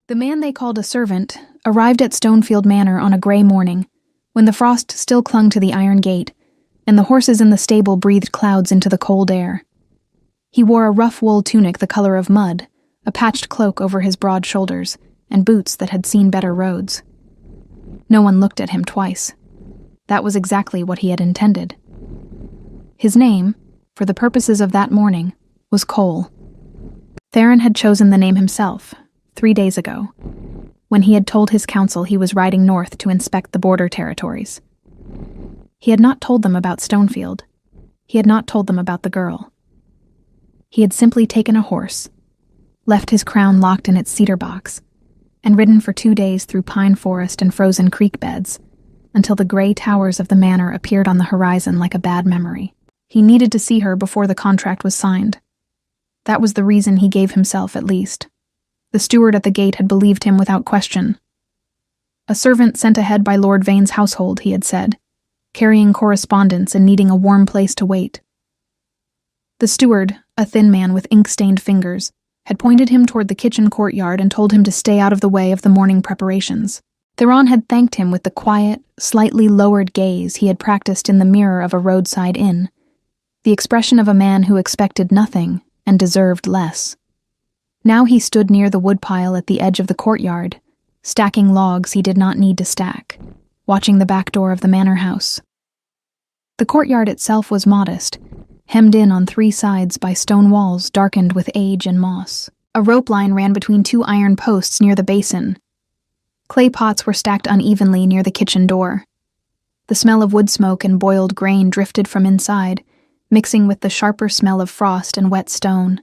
The man they called a servant arrived at Stonefield Manor on a gray morning, when the frost still clung to the iron gate, and the horses in the stable breathed clouds into the cold air. He wore a rough wool tunic the color of mud, a patched cloak over his broad shoulders, and boots that had seen better roads. No one looked at him twice. That was exactly what he had intended. His name, for the purposes of that morning, was Cole. Theron had chosen the name himself, 3 days ago, when he had told his council he was riding north to inspect the border territories. He had not told them about Stonefield. He had not told them about the girl. He had simply taken a horse, left his crown locked in its cedar box, and ridden for 2 days through pine forest and frozen creek beds, until the gray towers of the manor appeared on the horizon like a bad memory. He needed to see her before the contract was signed. That was the reason he gave himself, at least. The steward at the gate had believed him without question. A servant sent ahead by Lord Vane's household, he had said, carrying correspondence and needing a warm place to wait. The steward, a thin man with ink-stained fingers, had pointed him toward the kitchen courtyard and told him to stay out of the way of the morning preparations. Theron had thanked him with the quiet, slightly lowered gaze he had practiced in the mirror of a roadside inn, the expression of a man who expected nothing and deserved less. Now he stood near the woodpile at the edge of the courtyard, stacking logs he did not need to stack, watching the back door of the manor house. The courtyard itself was modest, hemmed in on 3 sides by stone walls darkened with age and moss. A rope line ran between 2 iron posts near the basin. Clay pots were stacked unevenly near the kitchen door. The smell of wood smoke and boiled grain drifted from inside, mixing with the sharper smell of frost and wet stone.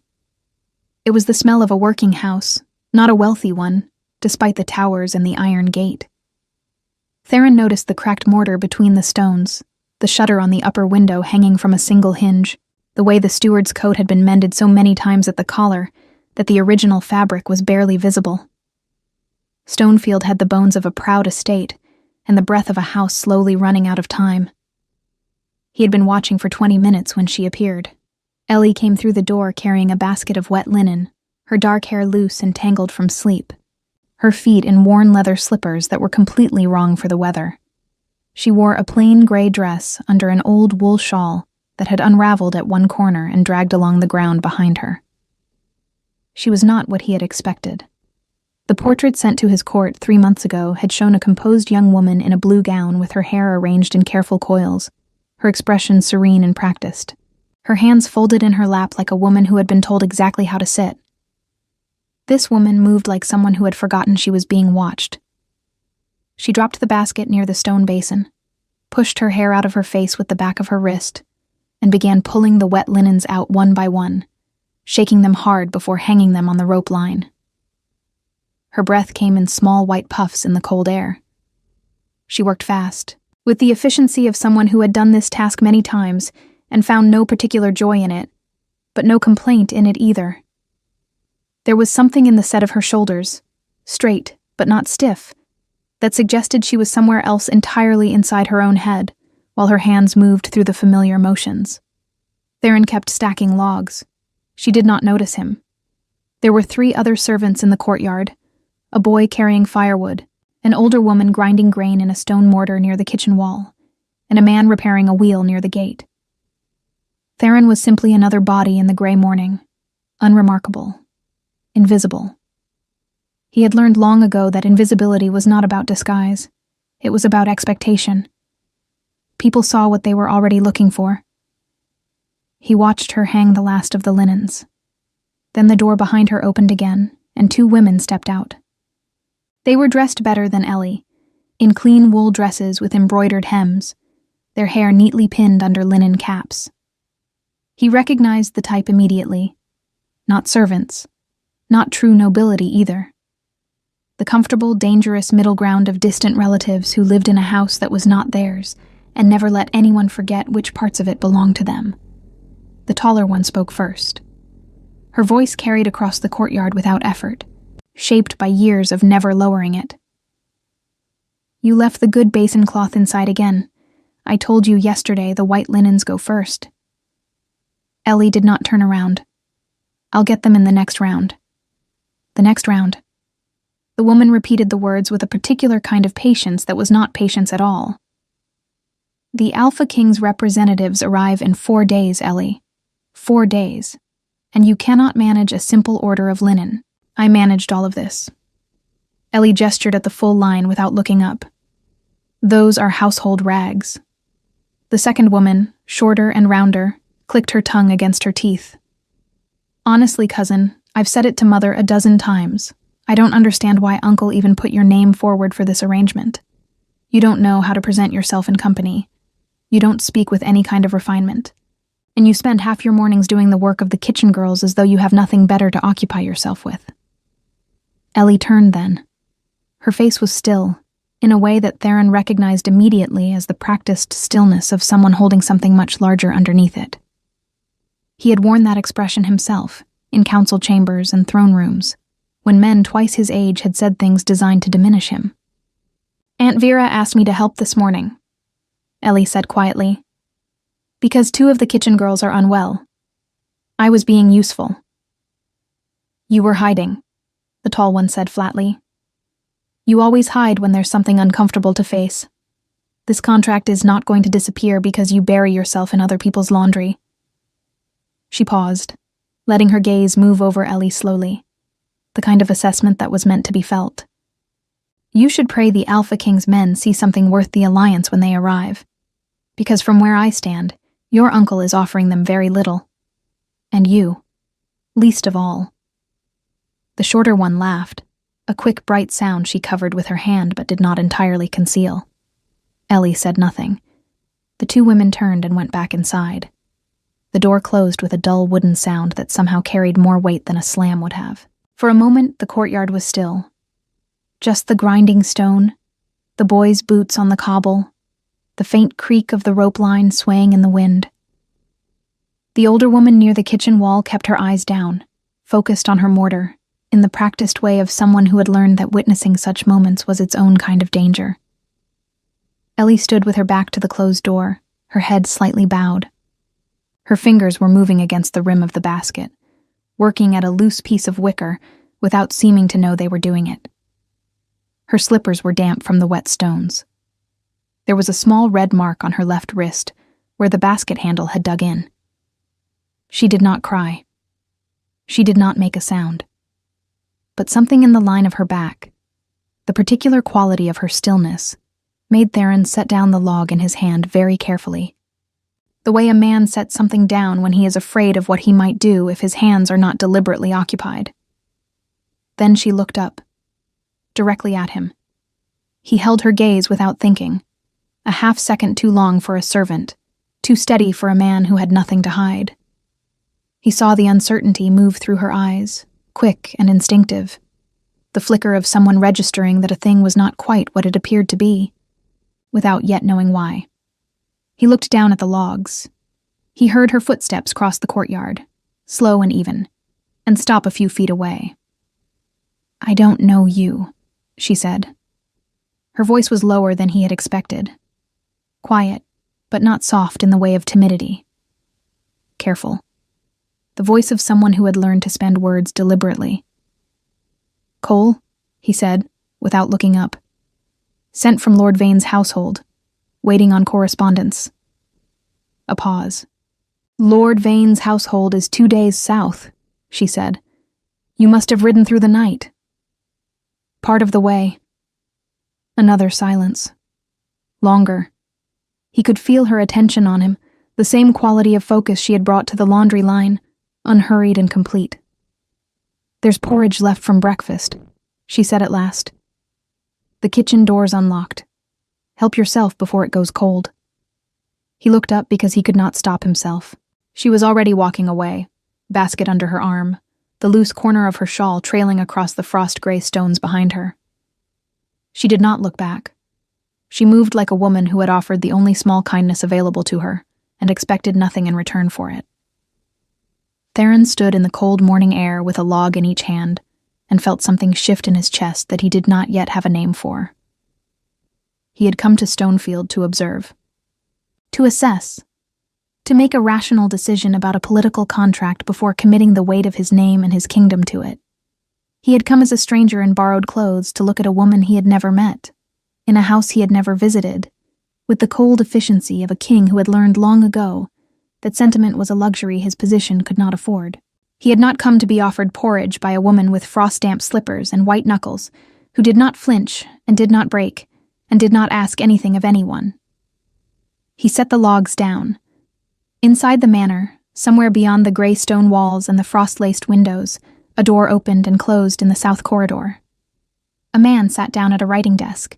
It was the smell of a working house, not a wealthy one, despite the towers and the iron gate. Theron noticed the cracked mortar between the stones, the shutter on the upper window hanging from a single hinge, the way the steward's coat had been mended so many times at the collar that the original fabric was barely visible. Stonefield had the bones of a proud estate and the breath of a house slowly running out of time. He had been watching for 20 minutes when she appeared. Ellie came through the door carrying a basket of wet linen, her dark hair loose and tangled from sleep, her feet in worn leather slippers that were completely wrong for the weather. She wore a plain gray dress under an old wool shawl that had unraveled at one corner and dragged along the ground behind her. She was not what he had expected. The portrait sent to his court 3 months ago had shown a composed young woman in a blue gown with her hair arranged in careful coils, her expression serene and practiced, her hands folded in her lap like a woman who had been told exactly how to sit. This woman moved like someone who had forgotten she was being watched. She dropped the basket near the stone basin, pushed her hair out of her face with the back of her wrist, and began pulling the wet linens out one by one, shaking them hard before hanging them on the rope line. Her breath came in small white puffs in the cold air. She worked fast, with the efficiency of someone who had done this task many times and found no particular joy in it, but no complaint in it either. There was something in the set of her shoulders, straight but not stiff, that suggested she was somewhere else entirely inside her own head, while her hands moved through the familiar motions. Theron kept stacking logs. She did not notice him. There were 3 other servants in the courtyard, a boy carrying firewood, an older woman grinding grain in a stone mortar near the kitchen wall, and a man repairing a wheel near the gate. Theron was simply another body in the gray morning, unremarkable, invisible. He had learned long ago that invisibility was not about disguise. It was about expectation. People saw what they were already looking for. He watched her hang the last of the linens. Then the door behind her opened again, and 2 women stepped out. They were dressed better than Ellie, in clean wool dresses with embroidered hems, their hair neatly pinned under linen caps. He recognized the type immediately. Not servants. Not true nobility either. The comfortable, dangerous middle ground of distant relatives who lived in a house that was not theirs and never let anyone forget which parts of it belonged to them. The taller one spoke first. Her voice carried across the courtyard without effort, shaped by years of never lowering it. "You left the good basin cloth inside again. I told you yesterday the white linens go first." Ellie did not turn around. "I'll get them in the next round." "The next round?" The woman repeated the words with a particular kind of patience that was not patience at all. The Alpha King's representatives arrive in 4 days, Ellie. 4 days. And you cannot manage a simple order of linen. I managed all of this. Ellie gestured at the full line without looking up. Those are household rags. The second woman, shorter and rounder, clicked her tongue against her teeth. Honestly, cousin, I've said it to Mother a dozen times. I don't understand why Uncle even put your name forward for this arrangement. You don't know how to present yourself in company. You don't speak with any kind of refinement. And you spend half your mornings doing the work of the kitchen girls as though you have nothing better to occupy yourself with. Ellie turned then. Her face was still, in a way that Theron recognized immediately as the practiced stillness of someone holding something much larger underneath it. He had worn that expression himself, in council chambers and throne rooms, when men twice his age had said things designed to diminish him. Aunt Vera asked me to help this morning, Ellie said quietly, because 2 of the kitchen girls are unwell. I was being useful. You were hiding, the tall one said flatly. You always hide when there's something uncomfortable to face. This contract is not going to disappear because you bury yourself in other people's laundry. She paused, letting her gaze move over Ellie slowly, the kind of assessment that was meant to be felt. You should pray the Alpha King's men see something worth the alliance when they arrive, because from where I stand, your uncle is offering them very little. And you, least of all. The shorter one laughed, a quick bright sound she covered with her hand but did not entirely conceal. Ellie said nothing. The 2 women turned and went back inside. The door closed with a dull wooden sound that somehow carried more weight than a slam would have. For a moment, the courtyard was still. Just the grinding stone, the boys' boots on the cobble, the faint creak of the rope line swaying in the wind. The older woman near the kitchen wall kept her eyes down, focused on her mortar, in the practiced way of someone who had learned that witnessing such moments was its own kind of danger. Ellie stood with her back to the closed door, her head slightly bowed. Her fingers were moving against the rim of the basket, working at a loose piece of wicker without seeming to know they were doing it. Her slippers were damp from the wet stones. There was a small red mark on her left wrist, where the basket handle had dug in. She did not cry. She did not make a sound. But something in the line of her back, the particular quality of her stillness, made Theron set down the log in his hand very carefully. The way a man sets something down when he is afraid of what he might do if his hands are not deliberately occupied. Then she looked up, directly at him. He held her gaze without thinking, a half-second too long for a servant, too steady for a man who had nothing to hide. He saw the uncertainty move through her eyes, quick and instinctive, the flicker of someone registering that a thing was not quite what it appeared to be, without yet knowing why. He looked down at the logs. He heard her footsteps cross the courtyard, slow and even, and stop a few feet away. I don't know you, she said. Her voice was lower than he had expected. Quiet, but not soft in the way of timidity. Careful. The voice of someone who had learned to spend words deliberately. Cole, he said, without looking up. Sent from Lord Vane's household. Waiting on correspondence. A pause. Lord Vane's household is 2 days south, she said. You must have ridden through the night. Part of the way. Another silence. Longer. He could feel her attention on him, the same quality of focus she had brought to the laundry line, unhurried and complete. There's porridge left from breakfast, she said at last. The kitchen door's unlocked. Help yourself before it goes cold. He looked up because he could not stop himself. She was already walking away, basket under her arm, the loose corner of her shawl trailing across the frost-gray stones behind her. She did not look back. She moved like a woman who had offered the only small kindness available to her and expected nothing in return for it. Theron stood in the cold morning air with a log in each hand and felt something shift in his chest that he did not yet have a name for. He had come to Stonefield to observe, to assess, to make a rational decision about a political contract before committing the weight of his name and his kingdom to it. He had come as a stranger in borrowed clothes to look at a woman he had never met, in a house he had never visited, with the cold efficiency of a king who had learned long ago that sentiment was a luxury his position could not afford. He had not come to be offered porridge by a woman with frost-damp slippers and white knuckles, who did not flinch and did not break, and did not ask anything of anyone. He set the logs down. Inside the manor, somewhere beyond the gray stone walls and the frost-laced windows, a door opened and closed in the south corridor. A man sat down at a writing desk.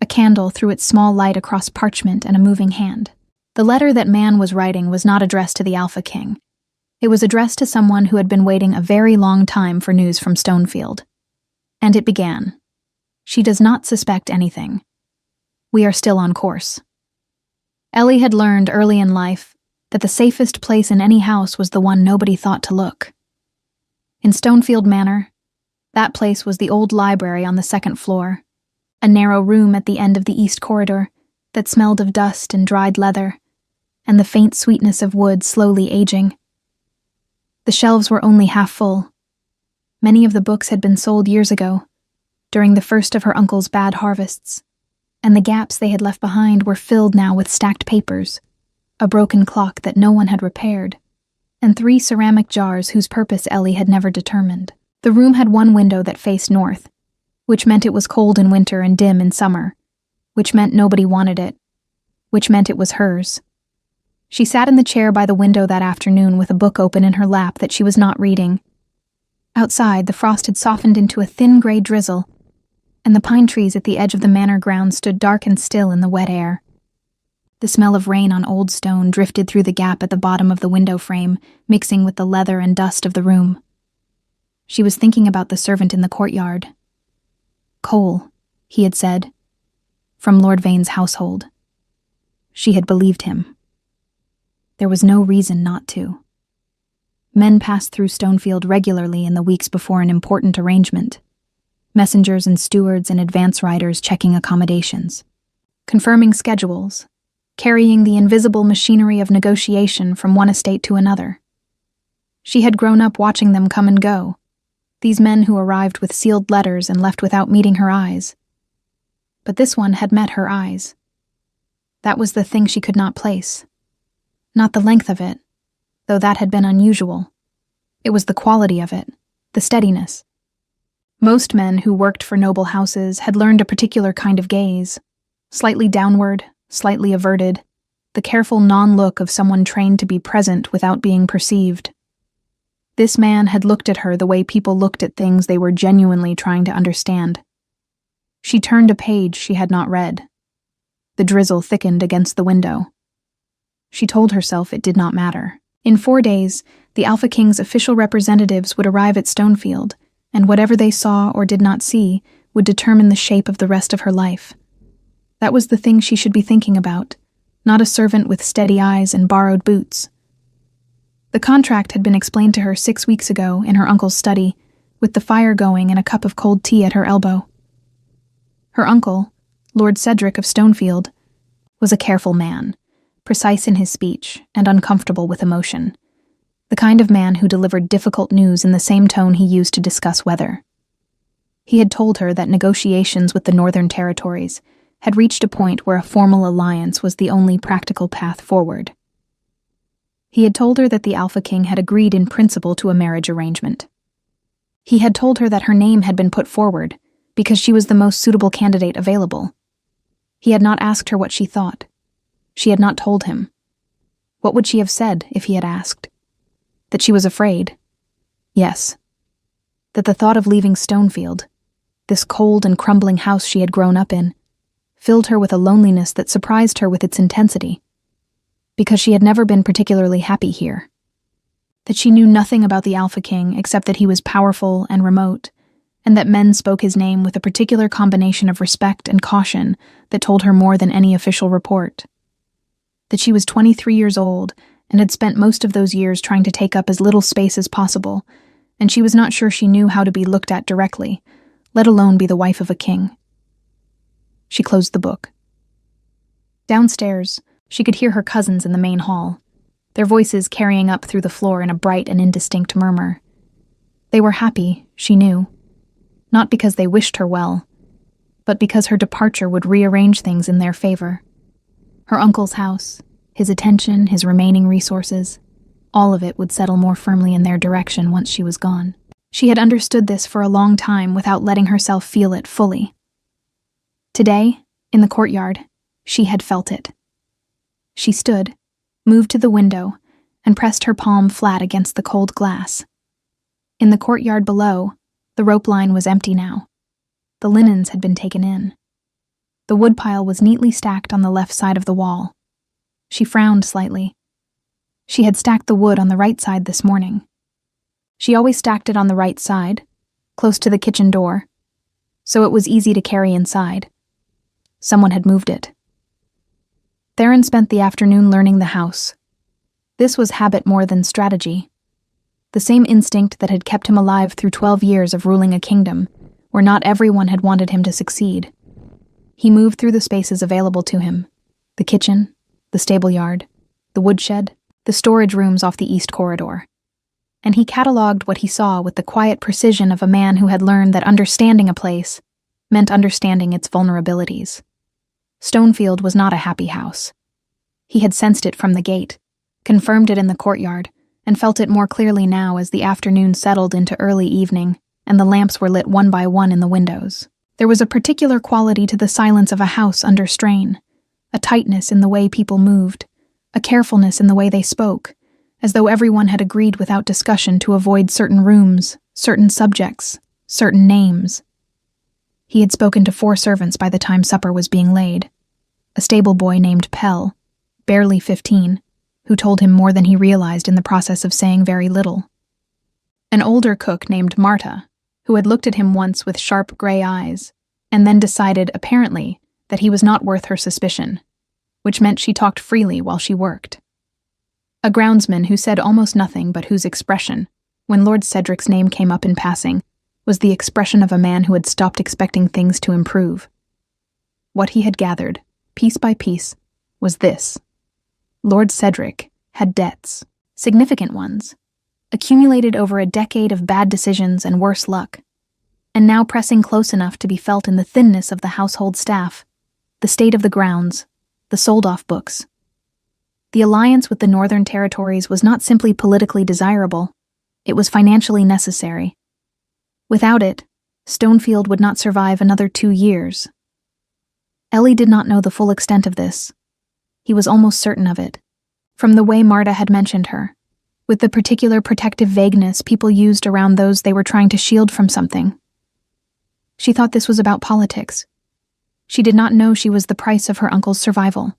A candle threw its small light across parchment and a moving hand. The letter that man was writing was not addressed to the Alpha King. It was addressed to someone who had been waiting a very long time for news from Stonefield. And it began. She does not suspect anything. We are still on course. Ellie had learned early in life that the safest place in any house was the one nobody thought to look. In Stonefield Manor, that place was the old library on the second floor, a narrow room at the end of the east corridor that smelled of dust and dried leather, and the faint sweetness of wood slowly aging. The shelves were only half full. Many of the books had been sold years ago, during the first of her uncle's bad harvests, and the gaps they had left behind were filled now with stacked papers, a broken clock that no one had repaired, and 3 ceramic jars whose purpose Ellie had never determined. The room had one window that faced north, which meant it was cold in winter and dim in summer, which meant nobody wanted it, which meant it was hers. She sat in the chair by the window that afternoon with a book open in her lap that she was not reading. Outside, the frost had softened into a thin gray drizzle, and the pine trees at the edge of the manor grounds stood dark and still in the wet air. The smell of rain on old stone drifted through the gap at the bottom of the window frame, mixing with the leather and dust of the room. She was thinking about the servant in the courtyard. Cole, he had said, from Lord Vane's household. She had believed him. There was no reason not to. Men passed through Stonefield regularly in the weeks before an important arrangement. Messengers and stewards and advance riders checking accommodations, confirming schedules, carrying the invisible machinery of negotiation from one estate to another. She had grown up watching them come and go, these men who arrived with sealed letters and left without meeting her eyes. But this one had met her eyes. That was the thing she could not place. Not the length of it, though that had been unusual. It was the quality of it, the steadiness. Most men who worked for noble houses had learned a particular kind of gaze, slightly downward, slightly averted, the careful non-look of someone trained to be present without being perceived. This man had looked at her the way people looked at things they were genuinely trying to understand. She turned a page she had not read. The drizzle thickened against the window. She told herself it did not matter. In 4 days, the Alpha King's official representatives would arrive at Stonefield, and whatever they saw or did not see would determine the shape of the rest of her life. That was the thing she should be thinking about, not a servant with steady eyes and borrowed boots. The contract had been explained to her 6 weeks ago in her uncle's study, with the fire going and a cup of cold tea at her elbow. Her uncle, Lord Cedric of Stonefield, was a careful man, precise in his speech and uncomfortable with emotion, the kind of man who delivered difficult news in the same tone he used to discuss weather. He had told her that negotiations with the Northern Territories had reached a point where a formal alliance was the only practical path forward. He had told her that the Alpha King had agreed in principle to a marriage arrangement. He had told her that her name had been put forward because she was the most suitable candidate available. He had not asked her what she thought. She had not told him. What would she have said if he had asked? That she was afraid? Yes. That the thought of leaving Stonefield, this cold and crumbling house she had grown up in, filled her with a loneliness that surprised her with its intensity, because she had never been particularly happy here. That she knew nothing about the Alpha King except that he was powerful and remote, and that men spoke his name with a particular combination of respect and caution that told her more than any official report. That she was 23 years old and had spent most of those years trying to take up as little space as possible, and she was not sure she knew how to be looked at directly, let alone be the wife of a king. She closed the book. Downstairs, she could hear her cousins in the main hall, their voices carrying up through the floor in a bright and indistinct murmur. They were happy, she knew, not because they wished her well, but because her departure would rearrange things in their favor. Her uncle's house, his attention, his remaining resources, all of it would settle more firmly in their direction once she was gone. She had understood this for a long time without letting herself feel it fully. Today, in the courtyard, she had felt it. She stood, moved to the window, and pressed her palm flat against the cold glass. In the courtyard below, the rope line was empty now. The linens had been taken in. The woodpile was neatly stacked on the left side of the wall. She frowned slightly. She had stacked the wood on the right side this morning. She always stacked it on the right side, close to the kitchen door, so it was easy to carry inside. Someone had moved it. Theron spent the afternoon learning the house. This was habit more than strategy. The same instinct that had kept him alive through 12 years of ruling a kingdom, where not everyone had wanted him to succeed. He moved through the spaces available to him: the kitchen, the stable yard, the woodshed, the storage rooms off the east corridor. And he catalogued what he saw with the quiet precision of a man who had learned that understanding a place meant understanding its vulnerabilities. Stonefield was not a happy house. He had sensed it from the gate, confirmed it in the courtyard, and felt it more clearly now as the afternoon settled into early evening and the lamps were lit one by one in the windows. There was a particular quality to the silence of a house under strain, a tightness in the way people moved, a carefulness in the way they spoke, as though everyone had agreed without discussion to avoid certain rooms, certain subjects, certain names. He had spoken to 4 servants by the time supper was being laid. A stable boy named Pell, barely 15, who told him more than he realized in the process of saying very little. An older cook named Marta, who had looked at him once with sharp gray eyes, and then decided, apparently, that he was not worth her suspicion, which meant she talked freely while she worked. A groundsman who said almost nothing but whose expression, when Lord Cedric's name came up in passing, was the expression of a man who had stopped expecting things to improve. What he had gathered, piece by piece, was this: Lord Cedric had debts, significant ones, accumulated over a decade of bad decisions and worse luck, and now pressing close enough to be felt in the thinness of the household staff, the state of the grounds, the sold-off books. The alliance with the Northern Territories was not simply politically desirable, it was financially necessary. Without it, Stonefield would not survive another 2 years. Ellie did not know the full extent of this. He was almost certain of it, from the way Marta had mentioned her, with the particular protective vagueness people used around those they were trying to shield from something. She thought this was about politics. She did not know she was the price of her uncle's survival.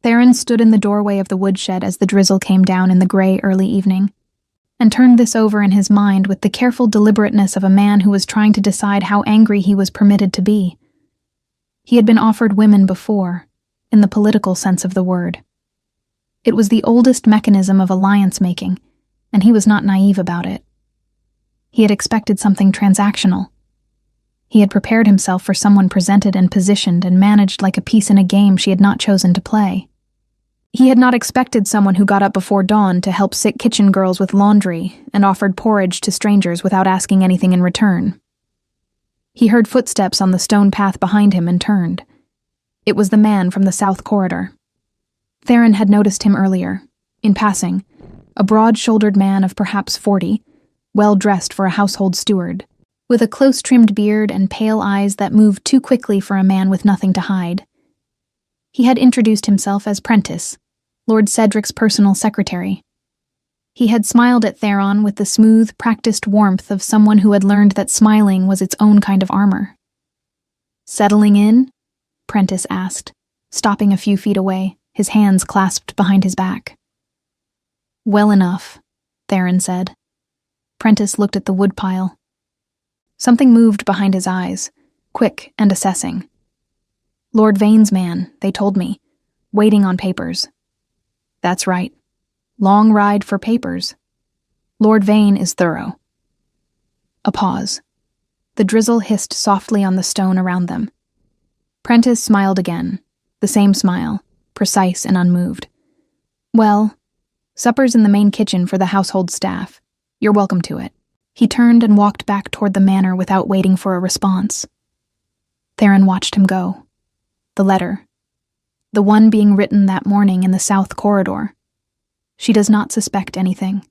Theron stood in the doorway of the woodshed as the drizzle came down in the gray early evening, and turned this over in his mind with the careful deliberateness of a man who was trying to decide how angry he was permitted to be. He had been offered women before, in the political sense of the word. It was the oldest mechanism of alliance-making, and he was not naive about it. He had expected something transactional. He had prepared himself for someone presented and positioned and managed like a piece in a game she had not chosen to play. He had not expected someone who got up before dawn to help sick kitchen girls with laundry and offered porridge to strangers without asking anything in return. He heard footsteps on the stone path behind him and turned. It was the man from the south corridor. Theron had noticed him earlier, in passing, a broad-shouldered man of perhaps 40, well-dressed for a household steward, with a close-trimmed beard and pale eyes that moved too quickly for a man with nothing to hide. He had introduced himself as Prentice, Lord Cedric's personal secretary. He had smiled at Theron with the smooth, practiced warmth of someone who had learned that smiling was its own kind of armor. "Settling in?" Prentice asked, stopping a few feet away, his hands clasped behind his back. "Well enough," Theron said. Prentice looked at the woodpile. Something moved behind his eyes, quick and assessing. "Lord Vane's man, they told me, waiting on papers." "That's right. Long ride for papers. Lord Vane is thorough." A pause. The drizzle hissed softly on the stone around them. Prentice smiled again, the same smile, precise and unmoved. "Well, supper's in the main kitchen for the household staff. You're welcome to it." He turned and walked back toward the manor without waiting for a response. Theron watched him go. The letter. The one being written that morning in the south corridor. She does not suspect anything.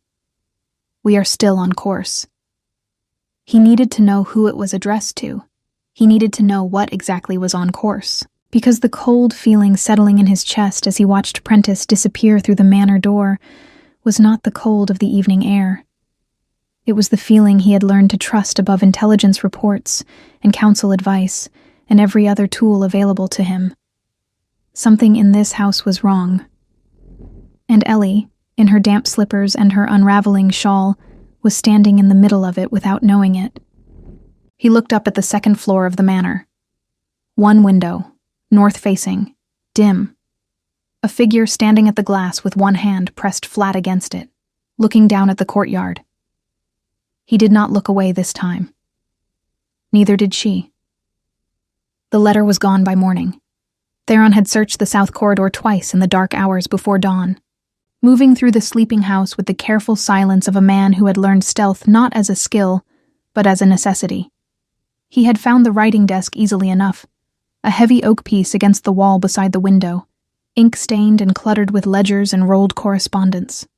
We are still on course. He needed to know who it was addressed to. He needed to know what exactly was on course, because the cold feeling settling in his chest as he watched Prentice disappear through the manor door was not the cold of the evening air. It was the feeling he had learned to trust above intelligence reports and counsel advice and every other tool available to him. Something in this house was wrong. And Ellie, in her damp slippers and her unraveling shawl, was standing in the middle of it without knowing it. He looked up at the second floor of the manor. One window, north-facing, dim. A figure standing at the glass with one hand pressed flat against it, looking down at the courtyard. He did not look away this time. Neither did she. The letter was gone by morning. Theron had searched the south corridor twice in the dark hours before dawn, moving through the sleeping house with the careful silence of a man who had learned stealth not as a skill, but as a necessity. He had found the writing desk easily enough, a heavy oak piece against the wall beside the window, ink-stained and cluttered with ledgers and rolled correspondence.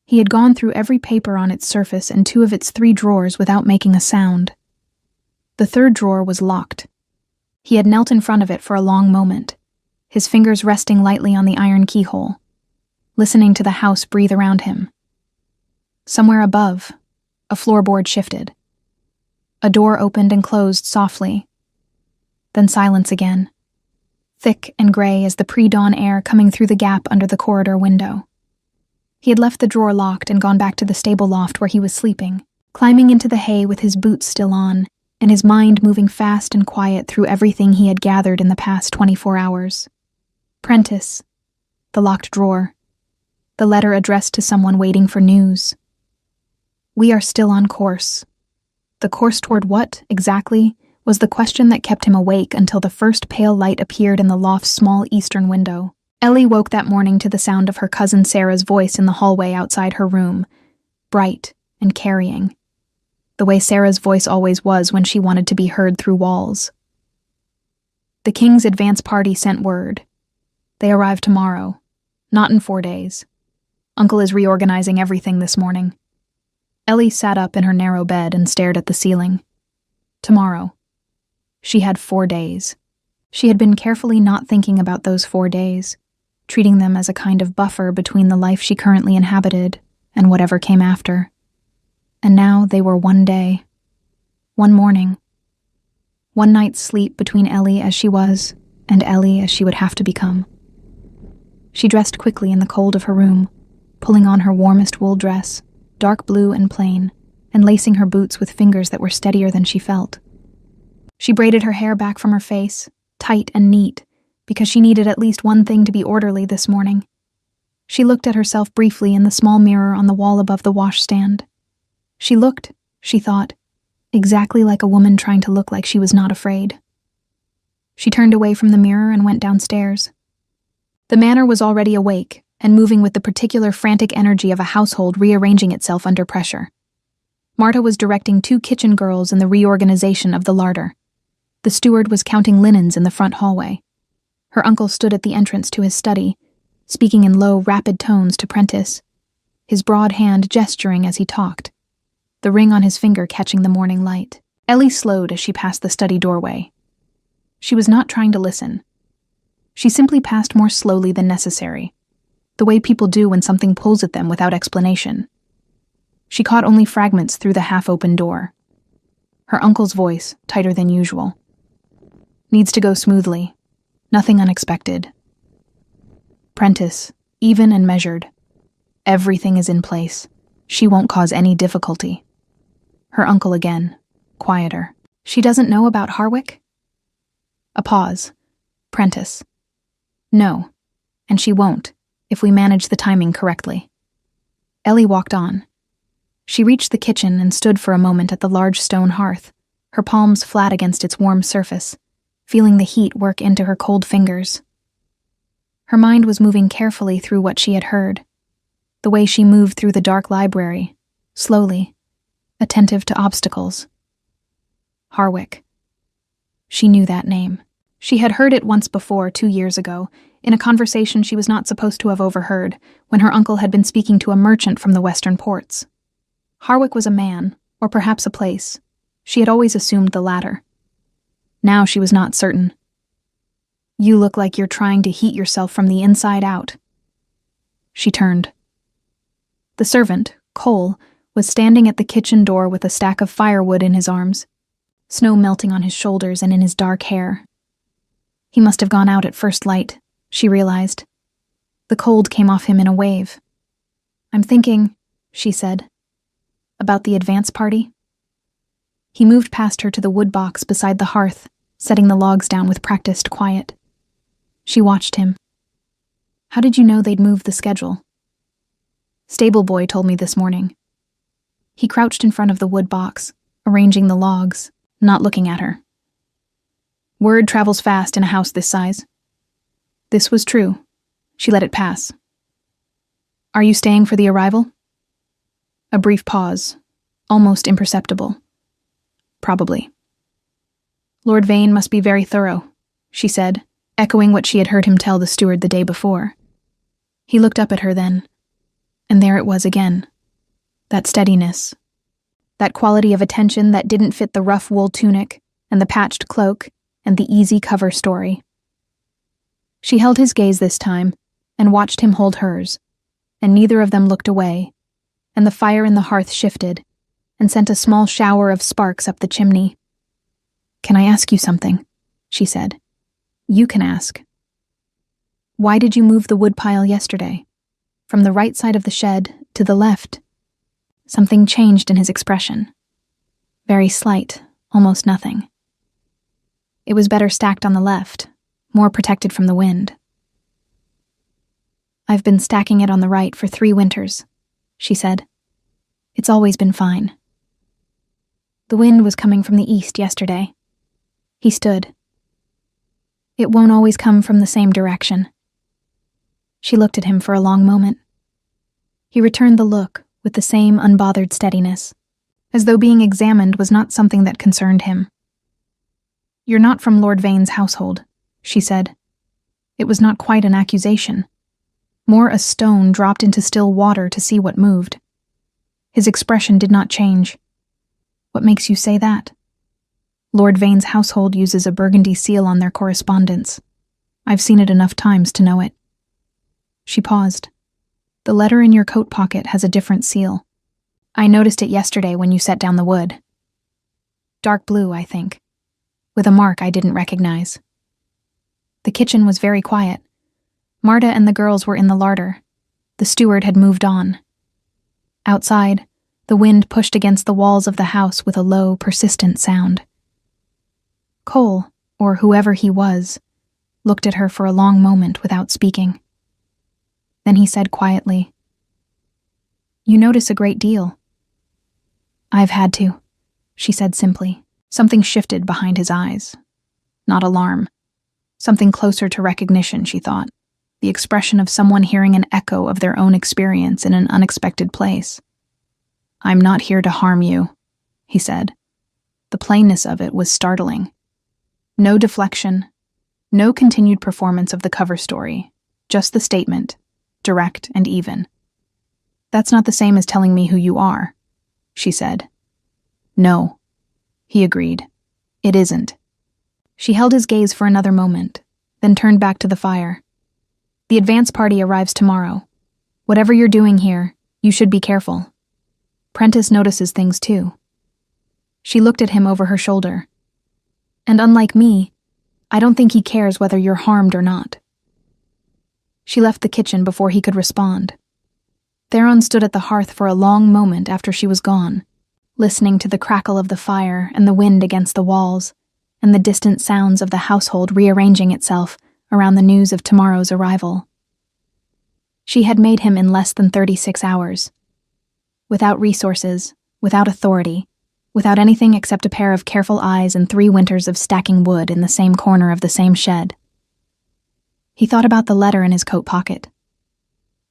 He had gone through every paper on its surface and 2 of its 3 drawers without making a sound. The 3rd drawer was locked. He had knelt in front of it for a long moment, his fingers resting lightly on the iron keyhole, listening to the house breathe around him. Somewhere above, a floorboard shifted. A door opened and closed softly. Then silence again, thick and gray as the pre-dawn air coming through the gap under the corridor window. He had left the drawer locked and gone back to the stable loft where he was sleeping, climbing into the hay with his boots still on, and his mind moving fast and quiet through everything he had gathered in the past 24 hours. Prentice, the locked drawer, the letter addressed to someone waiting for news. We are still on course. The course toward what, exactly, was the question that kept him awake until the first pale light appeared in the loft's small eastern window. Ellie woke that morning to the sound of her cousin Sarah's voice in the hallway outside her room, bright and carrying, the way Sarah's voice always was when she wanted to be heard through walls. The King's advance party sent word. They arrive tomorrow, not in 4 days. Uncle is reorganizing everything this morning. Ellie sat up in her narrow bed and stared at the ceiling. Tomorrow. She had 4 days. She had been carefully not thinking about those 4 days, treating them as a kind of buffer between the life she currently inhabited and whatever came after. And now they were 1 day, 1 morning, 1 night's sleep between Ellie as she was and Ellie as she would have to become. She dressed quickly in the cold of her room, pulling on her warmest wool dress, dark blue and plain, and lacing her boots with fingers that were steadier than she felt. She braided her hair back from her face, tight and neat, because she needed at least one thing to be orderly this morning. She looked at herself briefly in the small mirror on the wall above the washstand. She looked, she thought, exactly like a woman trying to look like she was not afraid. She turned away from the mirror and went downstairs. The manor was already awake and moving with the particular frantic energy of a household rearranging itself under pressure. Marta was directing 2 kitchen girls in the reorganization of the larder. The steward was counting linens in the front hallway. Her uncle stood at the entrance to his study, speaking in low, rapid tones to Prentice, his broad hand gesturing as he talked, the ring on his finger catching the morning light. Ellie slowed as she passed the study doorway. She was not trying to listen. She simply passed more slowly than necessary, the way people do when something pulls at them without explanation. She caught only fragments through the half-open door. Her uncle's voice, tighter than usual. Needs to go smoothly. Nothing unexpected. Prentice, even and measured. Everything is in place. She won't cause any difficulty. Her uncle again, quieter. She doesn't know about Harwick? A pause. Prentice. No, and she won't, if we manage the timing correctly. Ellie walked on. She reached the kitchen and stood for a moment at the large stone hearth, her palms flat against its warm surface, feeling the heat work into her cold fingers. Her mind was moving carefully through what she had heard, the way she moved through the dark library, slowly, attentive to obstacles. Harwick. She knew that name. She had heard it once before, 2 years ago, in a conversation she was not supposed to have overheard, when her uncle had been speaking to a merchant from the western ports. Harwick was a man, or perhaps a place. She had always assumed the latter. Now she was not certain. "You look like you're trying to heat yourself from the inside out." She turned. The servant, Cole, was standing at the kitchen door with a stack of firewood in his arms, snow melting on his shoulders and in his dark hair. He must have gone out at first light, she realized. The cold came off him in a wave. "I'm thinking," she said, "about the advance party." He moved past her to the wood box beside the hearth, setting the logs down with practiced quiet. She watched him. "How did you know they'd moved the schedule?" "Stable boy told me this morning." He crouched in front of the wood box, arranging the logs, not looking at her. Word travels fast in a house this size. This was true. She let it pass. "Are you staying for the arrival?" A brief pause, almost imperceptible. "Probably." "Lord Vane must be very thorough," she said, echoing what she had heard him tell the steward the day before. He looked up at her then, and there it was again. That steadiness. That quality of attention that didn't fit the rough wool tunic and the patched cloak and the easy cover story. She held his gaze this time and watched him hold hers, and neither of them looked away, and the fire in the hearth shifted and sent a small shower of sparks up the chimney. "Can I ask you something?" she said. "You can ask. Why did you move the woodpile yesterday? From the right side of the shed to the left?" Something changed in his expression. Very slight, almost nothing. "It was better stacked on the left, more protected from the wind." "I've been stacking it on the right for 3 winters," she said. "It's always been fine." The wind was coming from the east yesterday. He stood. "It won't always come from the same direction." She looked at him for a long moment. He returned the look with the same unbothered steadiness, as though being examined was not something that concerned him. "You're not from Lord Vane's household," she said. It was not quite an accusation. More a stone dropped into still water to see what moved. His expression did not change. "What makes you say that?" "Lord Vane's household uses a burgundy seal on their correspondence. I've seen it enough times to know it." She paused. "The letter in your coat pocket has a different seal. I noticed it yesterday when you set down the wood. Dark blue, I think, with a mark I didn't recognize." The kitchen was very quiet. Marta and the girls were in the larder. The steward had moved on. Outside, the wind pushed against the walls of the house with a low, persistent sound. Cole, or whoever he was, looked at her for a long moment without speaking. Then he said quietly, "You notice a great deal." "I've had to," she said simply. Something shifted behind his eyes. Not alarm. Something closer to recognition, she thought. The expression of someone hearing an echo of their own experience in an unexpected place. "I'm not here to harm you," he said. The plainness of it was startling. No deflection, no continued performance of the cover story, just the statement, direct and even. "That's not the same as telling me who you are," she said. "No," he agreed. "It isn't." She held his gaze for another moment, then turned back to the fire. "The advance party arrives tomorrow. Whatever you're doing here, you should be careful. Prentice notices things too." She looked at him over her shoulder. "And unlike me, I don't think he cares whether you're harmed or not." She left the kitchen before he could respond. Theron stood at the hearth for a long moment after she was gone, listening to the crackle of the fire and the wind against the walls, and the distant sounds of the household rearranging itself around the news of tomorrow's arrival. She had made him in less than 36 hours. Without resources, without authority, without anything except a pair of careful eyes and 3 winters of stacking wood in the same corner of the same shed. He thought about the letter in his coat pocket.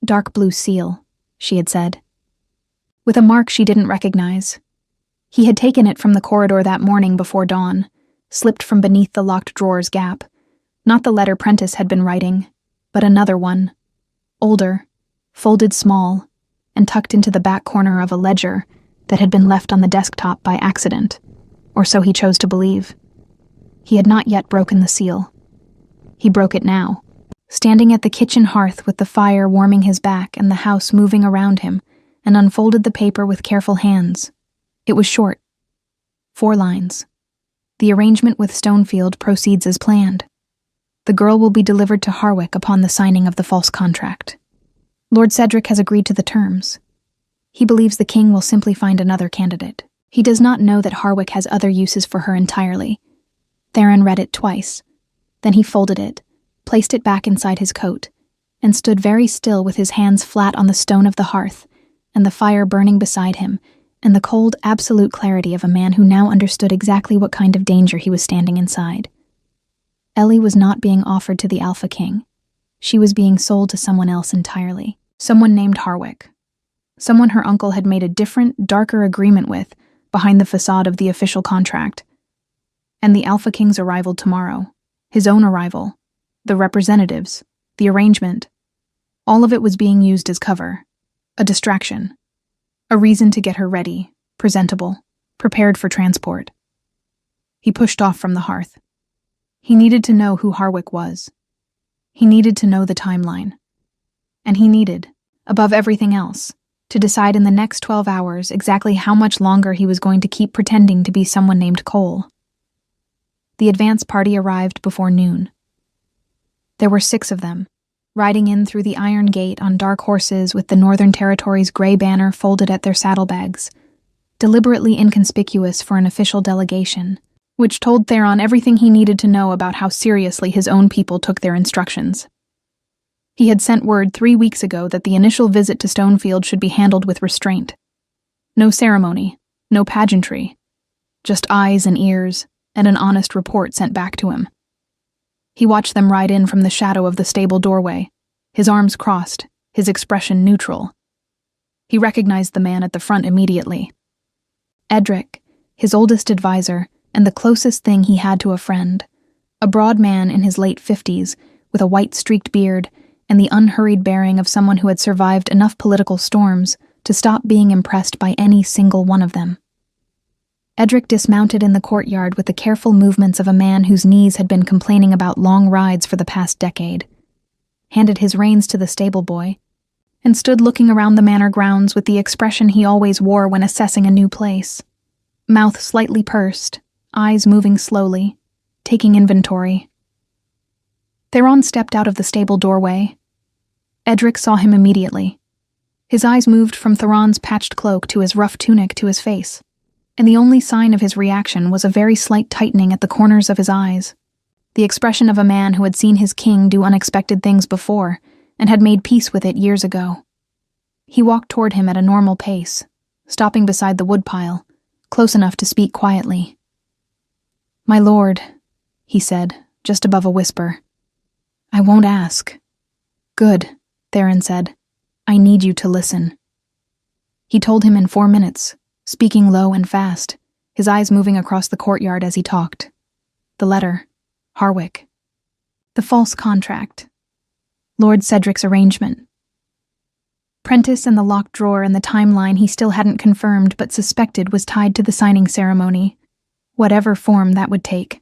"Dark blue seal," she had said. With a mark she didn't recognize. He had taken it from the corridor that morning before dawn, slipped from beneath the locked drawer's gap. Not the letter Prentice had been writing, but another one, older, folded small, and tucked into the back corner of a ledger that had been left on the desktop by accident, or so he chose to believe. He had not yet broken the seal. He broke it now, standing at the kitchen hearth with the fire warming his back and the house moving around him, and unfolded the paper with careful hands. It was short. 4 lines. The arrangement with Stonefield proceeds as planned. The girl will be delivered to Harwick upon the signing of the false contract. Lord Cedric has agreed to the terms. He believes the king will simply find another candidate. He does not know that Harwick has other uses for her entirely. Theron read it twice. Then he folded it, placed it back inside his coat, and stood very still with his hands flat on the stone of the hearth, and the fire burning beside him, and the cold, absolute clarity of a man who now understood exactly what kind of danger he was standing inside. Ellie was not being offered to the Alpha King. She was being sold to someone else entirely. Someone named Harwick. Someone her uncle had made a different, darker agreement with behind the facade of the official contract. And the Alpha King's arrival tomorrow, his own arrival, the representatives, the arrangement, all of it was being used as cover, a distraction, a reason to get her ready, presentable, prepared for transport. He pushed off from the hearth. He needed to know who Harwick was. He needed to know the timeline. And he needed, above everything else, to decide in the next 12 hours exactly how much longer he was going to keep pretending to be someone named Cole. The advance party arrived before noon. There were 6 of them, riding in through the iron gate on dark horses with the Northern Territory's gray banner folded at their saddlebags, deliberately inconspicuous for an official delegation, which told Theron everything he needed to know about how seriously his own people took their instructions. He had sent word 3 weeks ago that the initial visit to Stonefield should be handled with restraint. No ceremony, no pageantry, just eyes and ears, and an honest report sent back to him. He watched them ride in from the shadow of the stable doorway, his arms crossed, his expression neutral. He recognized the man at the front immediately. Edric, his oldest advisor, and the closest thing he had to a friend, a broad man in his late 50s, with a white-streaked beard and the unhurried bearing of someone who had survived enough political storms to stop being impressed by any single one of them. Edric dismounted in the courtyard with the careful movements of a man whose knees had been complaining about long rides for the past decade, handed his reins to the stable boy, and stood looking around the manor grounds with the expression he always wore when assessing a new place. Mouth slightly pursed, eyes moving slowly, taking inventory. Theron stepped out of the stable doorway. Edric saw him immediately. His eyes moved from Theron's patched cloak to his rough tunic to his face, and the only sign of his reaction was a very slight tightening at the corners of his eyes, the expression of a man who had seen his king do unexpected things before and had made peace with it years ago. He walked toward him at a normal pace, stopping beside the woodpile, close enough to speak quietly. "My lord," he said, just above a whisper. "I won't ask." "Good," Theron said. "I need you to listen." He told him in 4 minutes, speaking low and fast, his eyes moving across the courtyard as he talked. The letter, Harwick. The false contract. Lord Cedric's arrangement. Prentice and the locked drawer and the timeline he still hadn't confirmed but suspected was tied to the signing ceremony, whatever form that would take.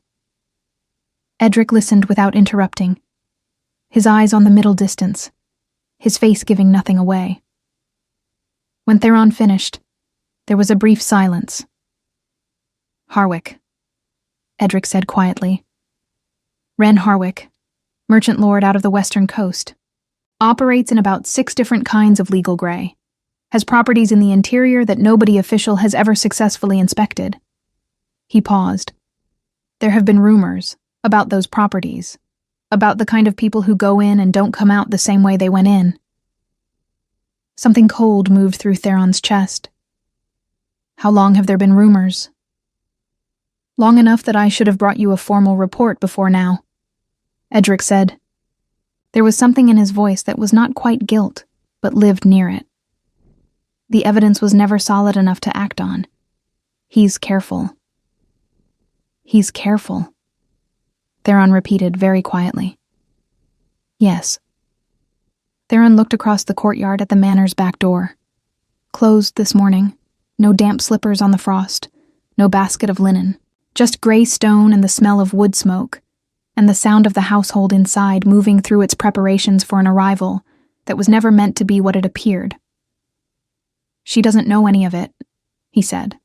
Edric listened without interrupting, his eyes on the middle distance, his face giving nothing away. When Theron finished, there was a brief silence. "Harwick," Edric said quietly. "Ren Harwick, merchant lord out of the western coast. Operates in about 6 different kinds of legal gray. Has properties in the interior that nobody official has ever successfully inspected." He paused. "There have been rumors about those properties, about the kind of people who go in and don't come out the same way they went in." Something cold moved through Theron's chest. "How long have there been rumors?" "Long enough that I should have brought you a formal report before now," Edric said. There was something in his voice that was not quite guilt, but lived near it. The evidence was never solid enough to act on. He's careful. He's careful. Theron repeated very quietly. Yes. Theron looked across the courtyard at the manor's back door. Closed this morning. No damp slippers on the frost. No basket of linen. Just gray stone and the smell of wood smoke, and the sound of the household inside moving through its preparations for an arrival that was never meant to be what it appeared. She doesn't know any of it, he said.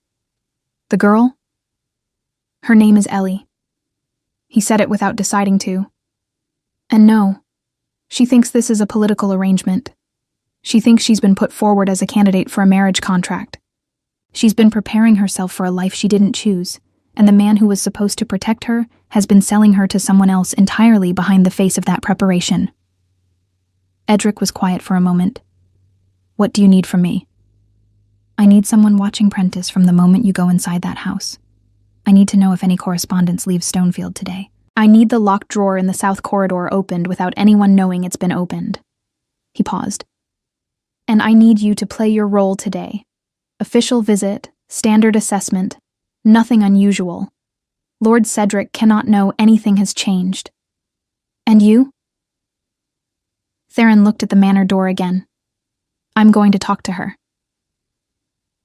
The girl? Her name is Ellie. He said it without deciding to. And no, she thinks this is a political arrangement. She thinks she's been put forward as a candidate for a marriage contract. She's been preparing herself for a life she didn't choose, and the man who was supposed to protect her has been selling her to someone else entirely behind the face of that preparation. Edric was quiet for a moment. What do you need from me? I need someone watching Prentice from the moment you go inside that house. I need to know if any correspondence leaves Stonefield today. I need the locked drawer in the south corridor opened without anyone knowing it's been opened. He paused. And I need you to play your role today. Official visit, standard assessment, nothing unusual. Lord Cedric cannot know anything has changed. And you? Theron looked at the manor door again. I'm going to talk to her.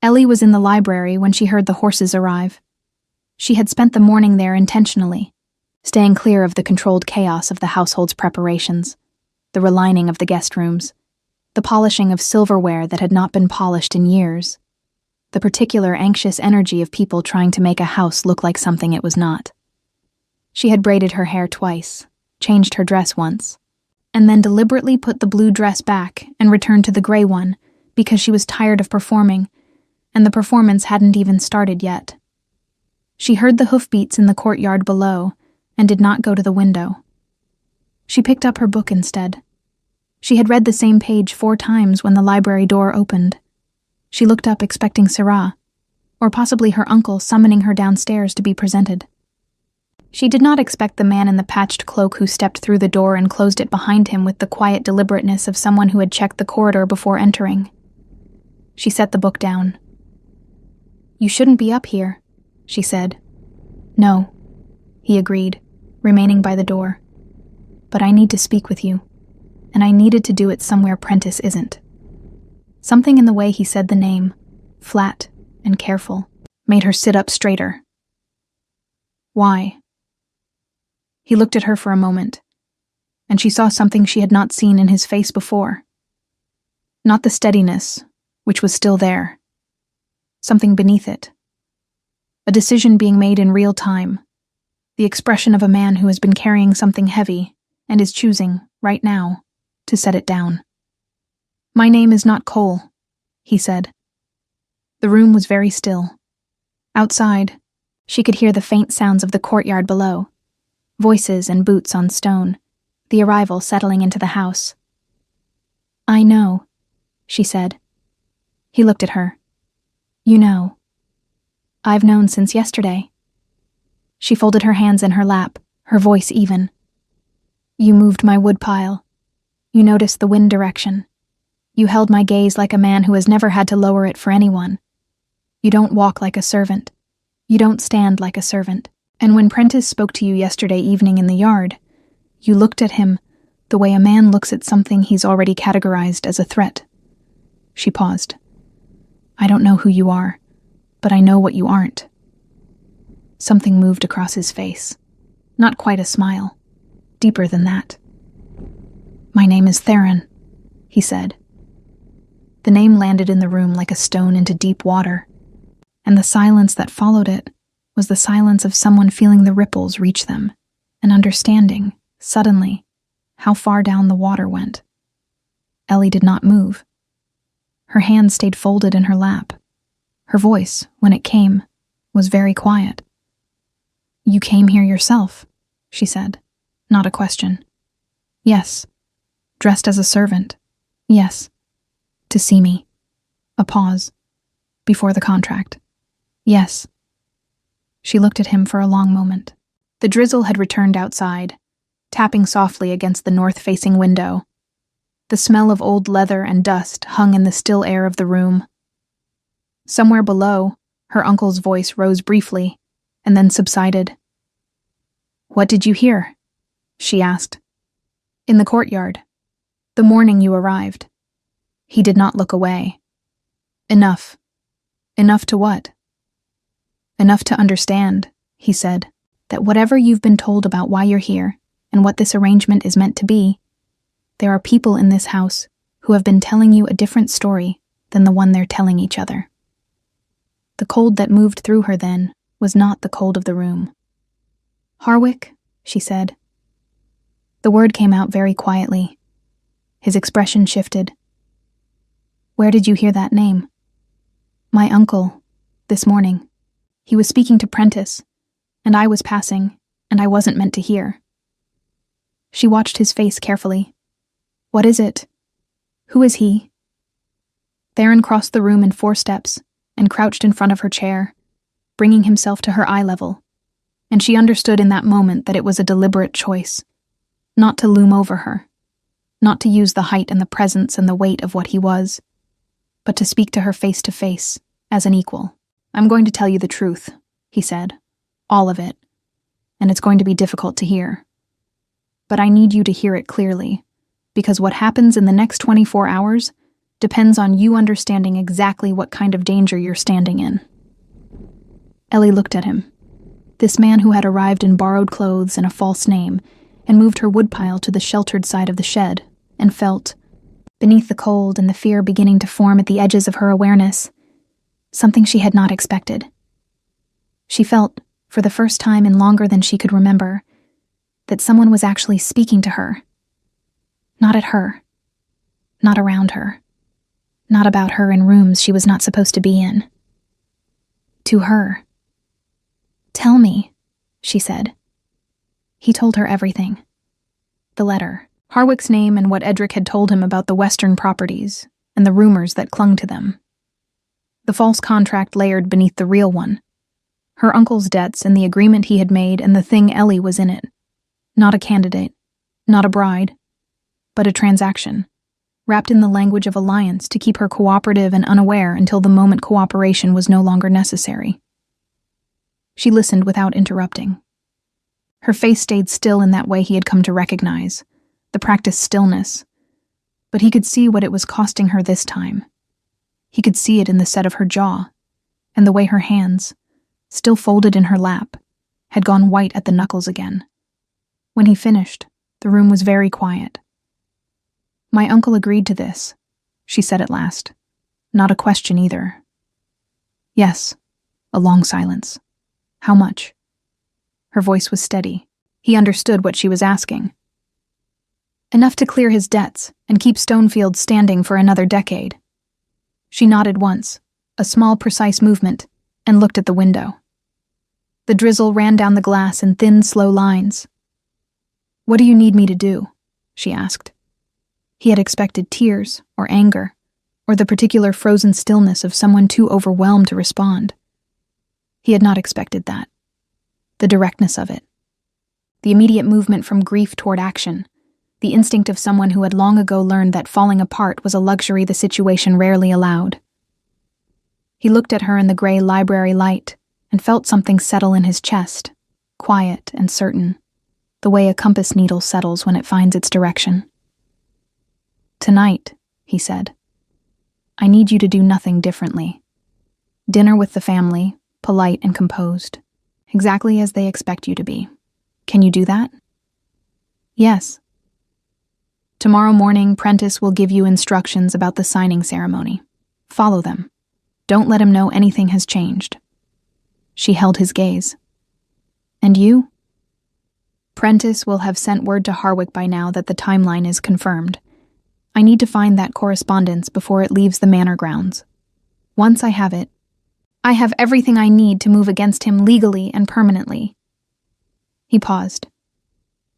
Ellie was in the library when she heard the horses arrive. She had spent the morning there intentionally, staying clear of the controlled chaos of the household's preparations, the relining of the guest rooms, the polishing of silverware that had not been polished in years, the particular anxious energy of people trying to make a house look like something it was not. She had braided her hair twice, changed her dress once, and then deliberately put the blue dress back and returned to the gray one because she was tired of performing, and the performance hadn't even started yet. She heard the hoofbeats in the courtyard below and did not go to the window. She picked up her book instead. She had read the same page 4 times when the library door opened. She looked up expecting Syrah, or possibly her uncle summoning her downstairs to be presented. She did not expect the man in the patched cloak who stepped through the door and closed it behind him with the quiet deliberateness of someone who had checked the corridor before entering. She set the book down. You shouldn't be up here, she said. No, he agreed, remaining by the door. But I need to speak with you, and I needed to do it somewhere Prentice isn't. Something in the way he said the name, flat and careful, made her sit up straighter. Why? He looked at her for a moment, and she saw something she had not seen in his face before. Not the steadiness, which was still there. Something beneath it. A decision being made in real time. The expression of a man who has been carrying something heavy and is choosing, right now, to set it down. My name is not Cole, he said. The room was very still. Outside, she could hear the faint sounds of the courtyard below. Voices and boots on stone, the arrival settling into the house. I know, she said. He looked at her. You know. I've known since yesterday. She folded her hands in her lap, her voice even. You moved my woodpile. You noticed the wind direction. You held my gaze like a man who has never had to lower it for anyone. You don't walk like a servant. You don't stand like a servant. And when Prentice spoke to you yesterday evening in the yard, you looked at him the way a man looks at something he's already categorized as a threat. She paused. I don't know who you are, but I know what you aren't. Something moved across his face. Not quite a smile. Deeper than that. My name is Theron, he said. The name landed in the room like a stone into deep water, and the silence that followed it was the silence of someone feeling the ripples reach them, and understanding, suddenly, how far down the water went. Ellie did not move. Her hands stayed folded in her lap. Her voice, when it came, was very quiet. You came here yourself, she said, not a question. Yes. Dressed as a servant. Yes. To see me. A pause. Before the contract. Yes. She looked at him for a long moment. The drizzle had returned outside, tapping softly against the north-facing window. The smell of old leather and dust hung in the still air of the room. Somewhere below, Her uncle's voice rose briefly, and then subsided. "What did you hear?" she asked. "In the courtyard. The morning you arrived." He did not look away. "Enough. Enough to what?" "Enough to understand," he said, "that whatever you've been told about why you're here and what this arrangement is meant to be, there are people in this house who have been telling you a different story than the one they're telling each other." The cold that moved through her then was not the cold of the room. "Harwick," she said. The word came out very quietly. His expression shifted. "Where did you hear that name?" "My uncle, this morning. He was speaking to Prentice, and I was passing, and I wasn't meant to hear." She watched his face carefully. "What is it? Who is he?" Theron crossed the room in 4 steps and crouched in front of her chair, bringing himself to her eye level, and she understood in that moment that it was a deliberate choice, not to loom over her, not to use the height and the presence and the weight of what he was, but to speak to her face to face, as an equal. "I'm going to tell you the truth," he said, "all of it, and it's going to be difficult to hear. But I need you to hear it clearly, because what happens in the next 24 hours depends on you understanding exactly what kind of danger you're standing in." Ellie looked at him. This man who had arrived in borrowed clothes and a false name, and moved her woodpile to the sheltered side of the shed, and felt, beneath the cold and the fear beginning to form at the edges of her awareness, something she had not expected. She felt, for the first time in longer than she could remember, that someone was actually speaking to her. Not at her. Not around her. Not about her in rooms she was not supposed to be in. To her. "Tell me," she said. He told her everything. The letter, Harwick's name and what Edric had told him about the Western properties and the rumors that clung to them. The false contract layered beneath the real one. Her uncle's debts and the agreement he had made and the thing Ellie was in it. Not a candidate, not a bride, but a transaction, wrapped in the language of alliance to keep her cooperative and unaware until the moment cooperation was no longer necessary. She listened without interrupting. Her face stayed still in that way he had come to recognize, the practiced stillness, but he could see what it was costing her this time. He could see it in the set of her jaw, and the way her hands, still folded in her lap, had gone white at the knuckles again. When he finished, the room was very quiet. "My uncle agreed to this," she said at last. Not a question either. "Yes." A long silence. "How much?" Her voice was steady. He understood what she was asking. "Enough to clear his debts and keep Stonefield standing for another decade." She nodded once, a small, precise movement, and looked at the window. The drizzle ran down the glass in thin, slow lines. "What do you need me to do?" she asked. He had expected tears or anger, or the particular frozen stillness of someone too overwhelmed to respond. He had not expected that. The directness of it. The immediate movement from grief toward action. The instinct of someone who had long ago learned that falling apart was a luxury the situation rarely allowed. He looked at her in the gray library light and felt something settle in his chest, quiet and certain, the way a compass needle settles when it finds its direction. "Tonight," he said, "I need you to do nothing differently. Dinner with the family, polite and composed, exactly as they expect you to be. Can you do that?" "Yes." "Tomorrow morning, Prentice will give you instructions about the signing ceremony. Follow them. Don't let him know anything has changed." She held his gaze. "And you?" "Prentice will have sent word to Harwick by now that the timeline is confirmed. I need to find that correspondence before it leaves the manor grounds. Once I have it, I have everything I need to move against him legally and permanently." He paused.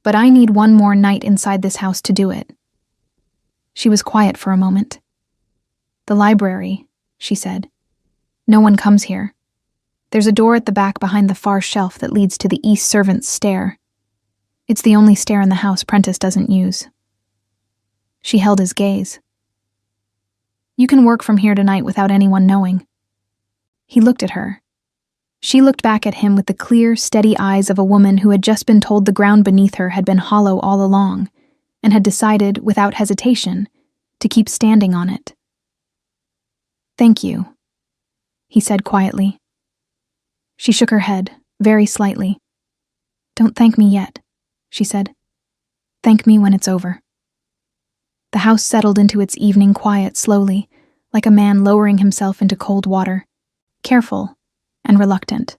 "But I need one more night inside this house to do it." She was quiet for a moment. "The library," she said. "No one comes here. There's a door at the back behind the far shelf that leads to the east servants' stair. It's the only stair in the house Prentice doesn't use." She held his gaze. "You can work from here tonight without anyone knowing." He looked at her. She looked back at him with the clear, steady eyes of a woman who had just been told the ground beneath her had been hollow all along, and had decided, without hesitation, to keep standing on it. "Thank you," he said quietly. She shook her head, very slightly. "Don't thank me yet," she said. "Thank me when it's over." The house settled into its evening quiet slowly, like a man lowering himself into cold water, careful and reluctant.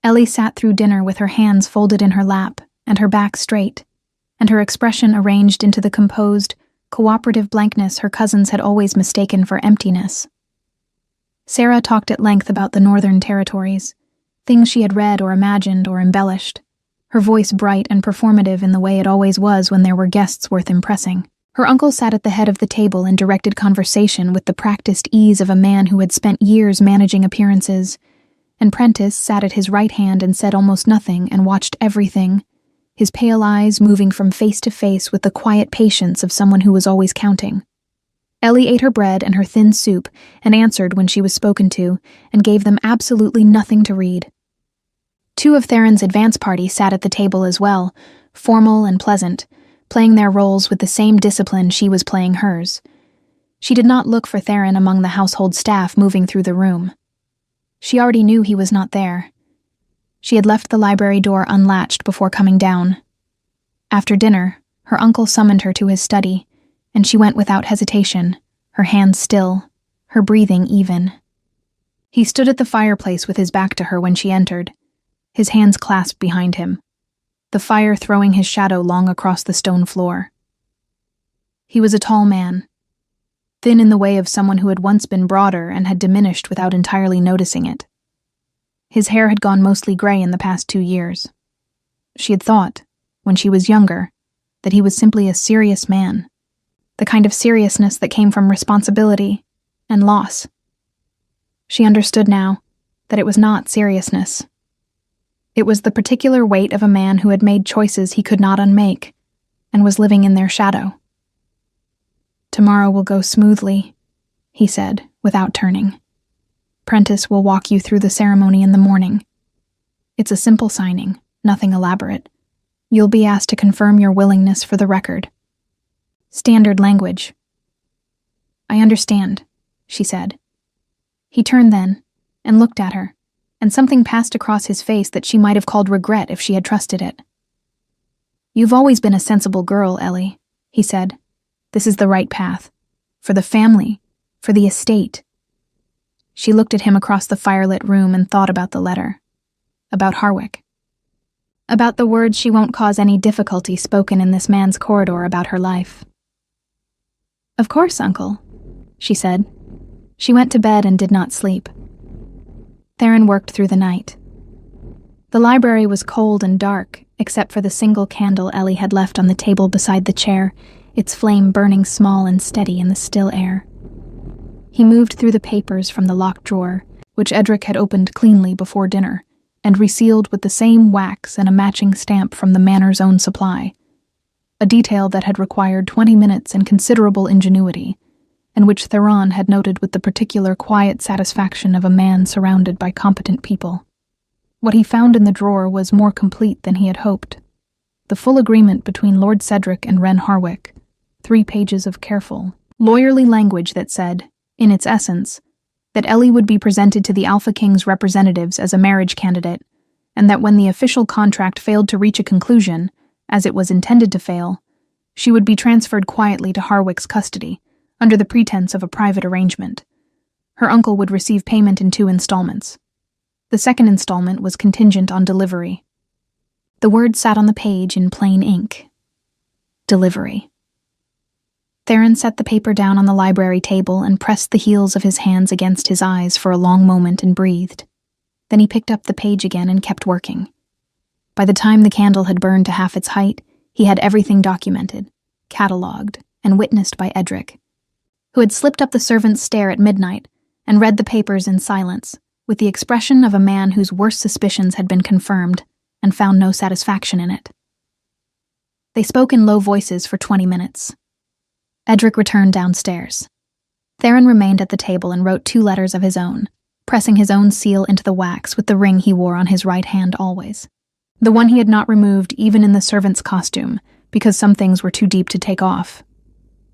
Ellie sat through dinner with her hands folded in her lap and her back straight, and her expression arranged into the composed, cooperative blankness her cousins had always mistaken for emptiness. Sarah talked at length about the Northern Territories, things she had read or imagined or embellished, her voice bright and performative in the way it always was when there were guests worth impressing. Her uncle sat at the head of the table and directed conversation with the practiced ease of a man who had spent years managing appearances, and Prentice sat at his right hand and said almost nothing and watched everything, his pale eyes moving from face to face with the quiet patience of someone who was always counting. Ellie ate her bread and her thin soup and answered when she was spoken to, and gave them absolutely nothing to read. Two of Theron's advance party sat at the table as well, formal and pleasant, playing their roles with the same discipline she was playing hers. She did not look for Theron among the household staff moving through the room. She already knew he was not there. She had left the library door unlatched before coming down. After dinner, her uncle summoned her to his study, and she went without hesitation, her hands still, her breathing even. He stood at the fireplace with his back to her when she entered, his hands clasped behind him, the fire throwing his shadow long across the stone floor. He was a tall man, thin in the way of someone who had once been broader and had diminished without entirely noticing it. His hair had gone mostly gray in the past 2 years. She had thought, when she was younger, that he was simply a serious man, the kind of seriousness that came from responsibility and loss. She understood now that it was not seriousness. It was the particular weight of a man who had made choices he could not unmake, and was living in their shadow. "Tomorrow will go smoothly," he said, without turning. "Prentice will walk you through the ceremony in the morning. It's a simple signing, nothing elaborate. You'll be asked to confirm your willingness for the record. Standard language." "I understand," she said. He turned then, and looked at her, and something passed across his face that she might have called regret if she had trusted it. "You've always been a sensible girl, Ellie," he said. "This is the right path. For the family, for the estate." She looked at him across the firelit room and thought about the letter. About Harwick. About the words she won't cause any difficulty spoken in this man's corridor about her life. "Of course, Uncle," she said. She went to bed and did not sleep. Theron worked through the night. The library was cold and dark, except for the single candle Ellie had left on the table beside the chair, its flame burning small and steady in the still air. He moved through the papers from the locked drawer, which Edric had opened cleanly before dinner, and resealed with the same wax and a matching stamp from the manor's own supply, a detail that had required 20 minutes and considerable ingenuity, and which Theron had noted with the particular quiet satisfaction of a man surrounded by competent people. What he found in the drawer was more complete than he had hoped. The full agreement between Lord Cedric and Wren Harwick, 3 pages of careful, lawyerly language that said, in its essence, that Ellie would be presented to the Alpha King's representatives as a marriage candidate, and that when the official contract failed to reach a conclusion, as it was intended to fail, she would be transferred quietly to Harwick's custody, under the pretense of a private arrangement. Her uncle would receive payment in 2 installments. The second installment was contingent on delivery. The word sat on the page in plain ink. Delivery. Theron set the paper down on the library table and pressed the heels of his hands against his eyes for a long moment and breathed. Then he picked up the page again and kept working. By the time the candle had burned to half its height, he had everything documented, catalogued, and witnessed by Edric, who had slipped up the servant's stair at midnight and read the papers in silence, with the expression of a man whose worst suspicions had been confirmed and found no satisfaction in it. They spoke in low voices for 20 minutes. Edric returned downstairs. Theron remained at the table and wrote 2 letters of his own, pressing his own seal into the wax with the ring he wore on his right hand always. The one he had not removed even in the servant's costume, because some things were too deep to take off.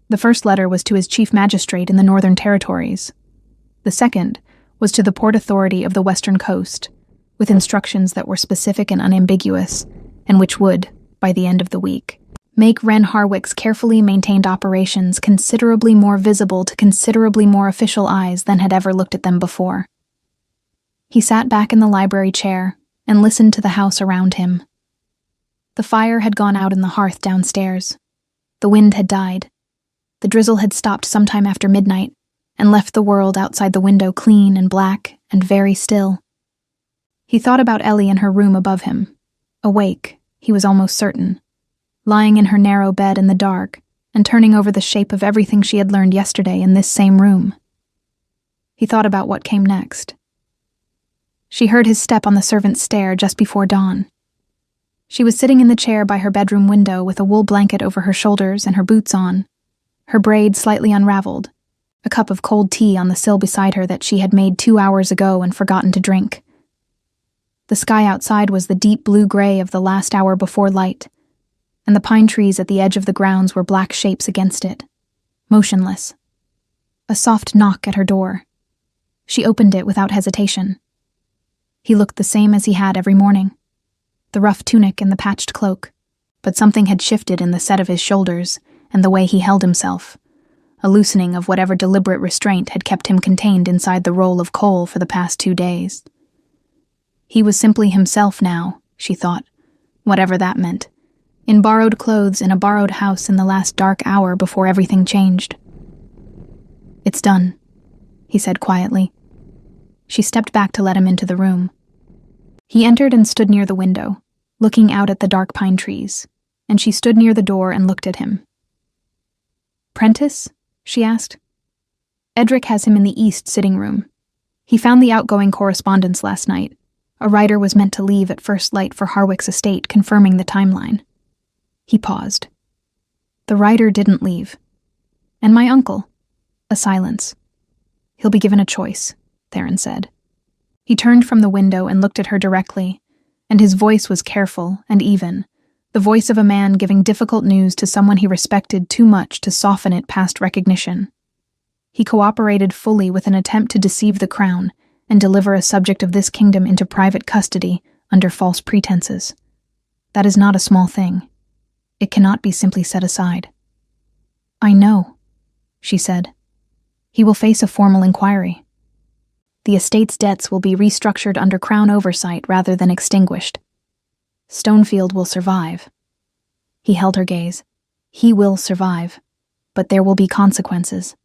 The first letter was to his chief magistrate in the Northern Territories. The second was to the Port Authority of the Western Coast, with instructions that were specific and unambiguous, and which would, by the end of the week, make Wren Harwick's carefully maintained operations considerably more visible to considerably more official eyes than had ever looked at them before. He sat back in the library chair and listened to the house around him. The fire had gone out in the hearth downstairs. The wind had died. The drizzle had stopped sometime after midnight and left the world outside the window clean and black and very still. He thought about Ellie in her room above him. Awake, he was almost certain, lying in her narrow bed in the dark and turning over the shape of everything she had learned yesterday in this same room. He thought about what came next. She heard his step on the servant's stair just before dawn. She was sitting in the chair by her bedroom window with a wool blanket over her shoulders and her boots on, her braid slightly unraveled, a cup of cold tea on the sill beside her that she had made 2 hours ago and forgotten to drink. The sky outside was the deep blue-gray of the last hour before light, and the pine trees at the edge of the grounds were black shapes against it, motionless. A soft knock at her door. She opened it without hesitation. He looked the same as he had every morning, the rough tunic and the patched cloak, but something had shifted in the set of his shoulders and the way he held himself, a loosening of whatever deliberate restraint had kept him contained inside the roll of coal for the past 2 days. He was simply himself now, she thought, whatever that meant, in borrowed clothes in a borrowed house in the last dark hour before everything changed. "It's done," he said quietly. She stepped back to let him into the room. He entered and stood near the window, looking out at the dark pine trees, and she stood near the door and looked at him. "Prentice?" she asked. "Edric has him in the east sitting room. He found the outgoing correspondence last night. A writer was meant to leave at first light for Harwick's estate, confirming the timeline." He paused. "The writer didn't leave. And my uncle?" A silence. "He'll be given a choice," Theron said. He turned from the window and looked at her directly, and his voice was careful and even, the voice of a man giving difficult news to someone he respected too much to soften it past recognition. He cooperated fully with an attempt to deceive the crown and deliver a subject of this kingdom into private custody under false pretenses. That is not a small thing. It cannot be simply set aside. "I know," she said. "He will face a formal inquiry. The estate's debts will be restructured under crown oversight rather than extinguished. Stonefield will survive." He held her gaze. "He will survive, but there will be consequences."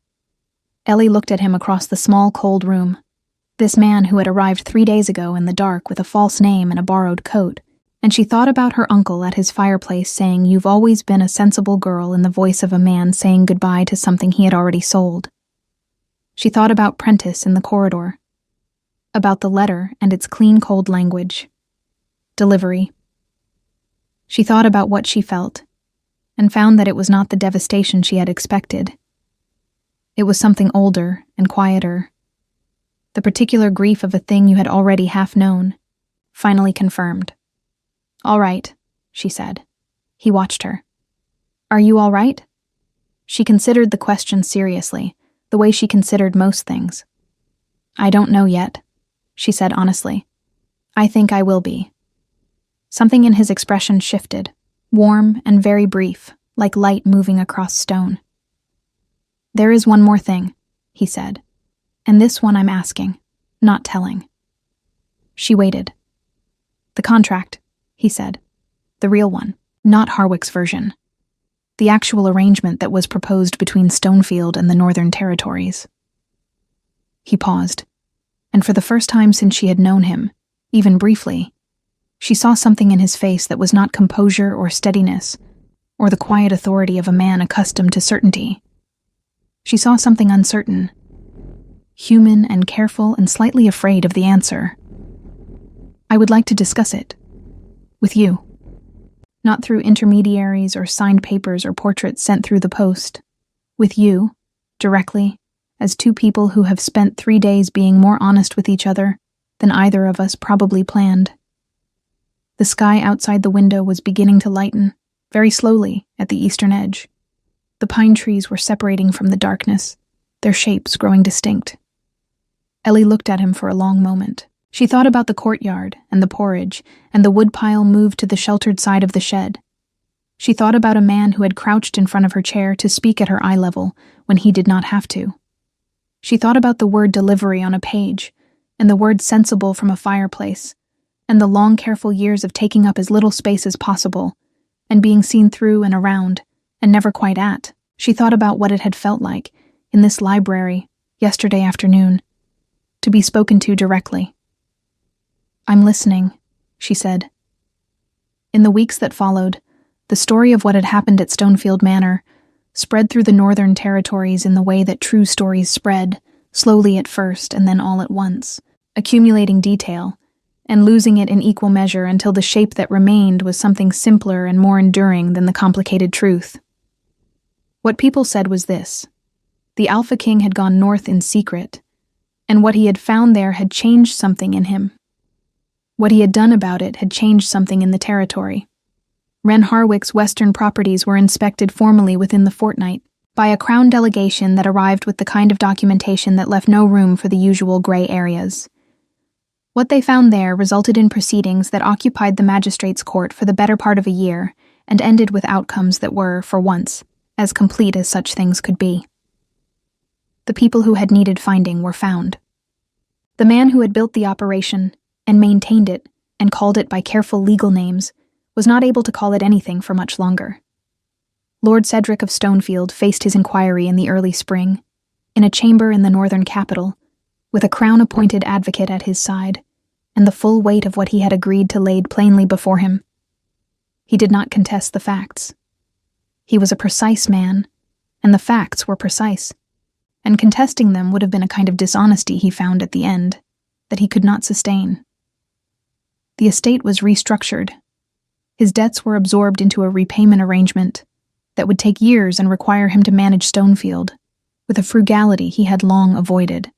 Ellie looked at him across the small, cold room. This man who had arrived 3 days ago in the dark with a false name and a borrowed coat, and she thought about her uncle at his fireplace saying, "You've always been a sensible girl," in the voice of a man saying goodbye to something he had already sold. She thought about Prentice in the corridor, about the letter and its clean, cold language. Delivery. She thought about what she felt, and found that it was not the devastation she had expected. It was something older and quieter. The particular grief of a thing you had already half known, finally confirmed. "All right," she said. He watched her. "Are you all right?" She considered the question seriously, the way she considered most things. "I don't know yet," she said honestly. "I think I will be." Something in his expression shifted, warm and very brief, like light moving across stone. "There is one more thing," he said, "and this one I'm asking, not telling." She waited. "The contract," he said. "The real one, not Harwick's version. The actual arrangement that was proposed between Stonefield and the Northern Territories." He paused, and for the first time since she had known him, even briefly, she saw something in his face that was not composure or steadiness, or the quiet authority of a man accustomed to certainty. She saw something uncertain, human and careful and slightly afraid of the answer. "I would like to discuss it. With you. Not through intermediaries or signed papers or portraits sent through the post. With you, directly, as two people who have spent 3 days being more honest with each other than either of us probably planned. The sky outside the window was beginning to lighten, very slowly, at the eastern edge. The pine trees were separating from the darkness, their shapes growing distinct. Ellie looked at him for a long moment. She thought about the courtyard and the porridge and the woodpile moved to the sheltered side of the shed. She thought about a man who had crouched in front of her chair to speak at her eye level when he did not have to. She thought about the word delivery on a page and the word sensible from a fireplace and the long, careful years of taking up as little space as possible and being seen through and around and never quite at. She thought about what it had felt like in this library yesterday afternoon to be spoken to directly. "I'm listening," she said. In the weeks that followed, the story of what had happened at Stonefield Manor spread through the Northern Territories in the way that true stories spread, slowly at first and then all at once, accumulating detail and losing it in equal measure until the shape that remained was something simpler and more enduring than the complicated truth. What people said was this: the Alpha King had gone north in secret, and what he had found there had changed something in him. What he had done about it had changed something in the territory. Wren Harwick's western properties were inspected formally within the fortnight by a Crown delegation that arrived with the kind of documentation that left no room for the usual gray areas. What they found there resulted in proceedings that occupied the magistrate's court for the better part of a year and ended with outcomes that were, for once, as complete as such things could be. The people who had needed finding were found. The man who had built the operation and maintained it and called it by careful legal names was not able to call it anything for much longer. Lord Cedric of Stonefield faced his inquiry in the early spring, in a chamber in the northern capital, with a Crown-appointed advocate at his side, and the full weight of what he had agreed to laid plainly before him. He did not contest the facts. He was a precise man, and the facts were precise, and contesting them would have been a kind of dishonesty he found at the end, that he could not sustain. The estate was restructured. His debts were absorbed into a repayment arrangement that would take years and require him to manage Stonefield, with a frugality he had long avoided.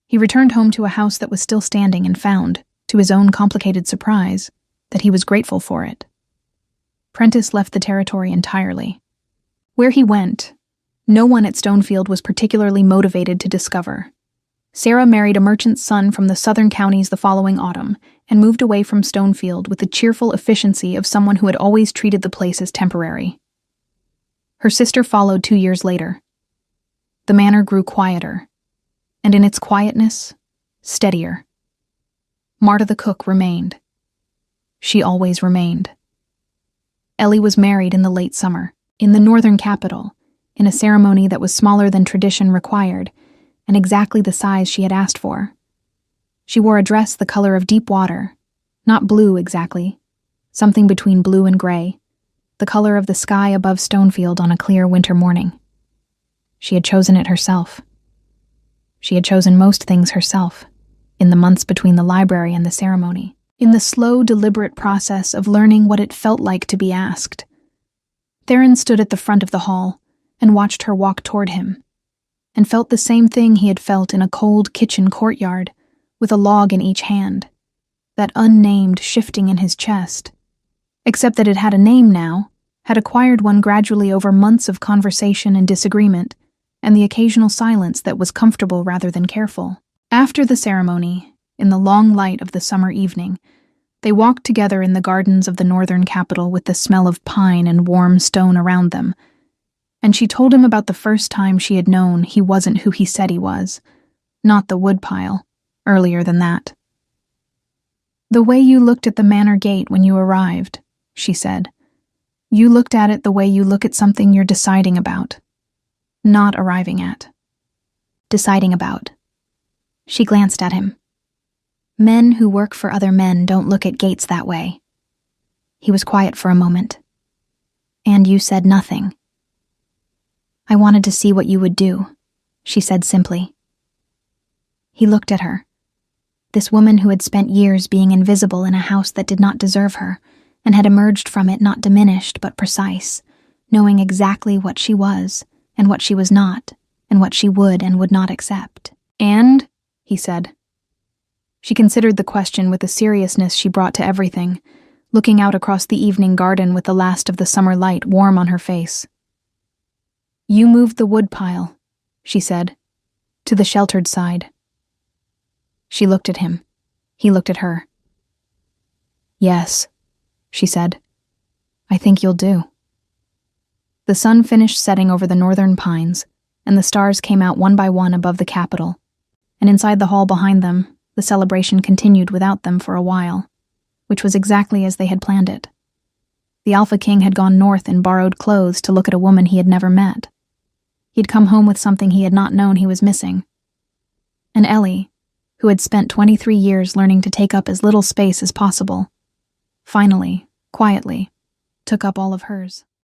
He returned home to a house that was still standing and found, to his own complicated surprise, that he was grateful for it. Prentice left the territory entirely. Where he went, no one at Stonefield was particularly motivated to discover. Sarah married a merchant's son from the southern counties the following autumn and moved away from Stonefield with the cheerful efficiency of someone who had always treated the place as temporary. Her sister followed 2 years later. The manor grew quieter, and in its quietness, steadier. Marta the cook remained. She always remained. Ellie was married in the late summer, in the northern capital, in a ceremony that was smaller than tradition required, and exactly the size she had asked for. She wore a dress the color of deep water, not blue exactly, something between blue and gray, the color of the sky above Stonefield on a clear winter morning. She had chosen it herself. She had chosen most things herself, in the months between the library and the ceremony, in the slow, deliberate process of learning what it felt like to be asked. Theron stood at the front of the hall and watched her walk toward him, and felt the same thing he had felt in a cold kitchen courtyard, with a log in each hand, that unnamed shifting in his chest, except that it had a name now, had acquired one gradually over months of conversation and disagreement, and the occasional silence that was comfortable rather than careful. After the ceremony, in the long light of the summer evening, they walked together in the gardens of the northern capital with the smell of pine and warm stone around them, and she told him about the first time she had known he wasn't who he said he was, not the woodpile, earlier than that. "The way you looked at the manor gate when you arrived," she said. "You looked at it the way you look at something you're deciding about. Not arriving at. Deciding about." She glanced at him. "Men who work for other men don't look at gates that way." He was quiet for a moment. "And you said nothing." "I wanted to see what you would do," she said simply. He looked at her. This woman who had spent years being invisible in a house that did not deserve her, and had emerged from it not diminished but precise, knowing exactly what she was and what she was not, and what she would and would not accept. "And?" he said. She considered the question with the seriousness she brought to everything, looking out across the evening garden with the last of the summer light warm on her face. "You moved the woodpile," she said, "to the sheltered side." She looked at him. He looked at her. "Yes," she said. "I think you'll do." The sun finished setting over the northern pines, and the stars came out one by one above the Capitol, and inside the hall behind them, the celebration continued without them for a while, which was exactly as they had planned it. The Alpha King had gone north in borrowed clothes to look at a woman he had never met. He'd come home with something he had not known he was missing. And Ellie, who had spent 23 years learning to take up as little space as possible, finally, quietly, took up all of hers.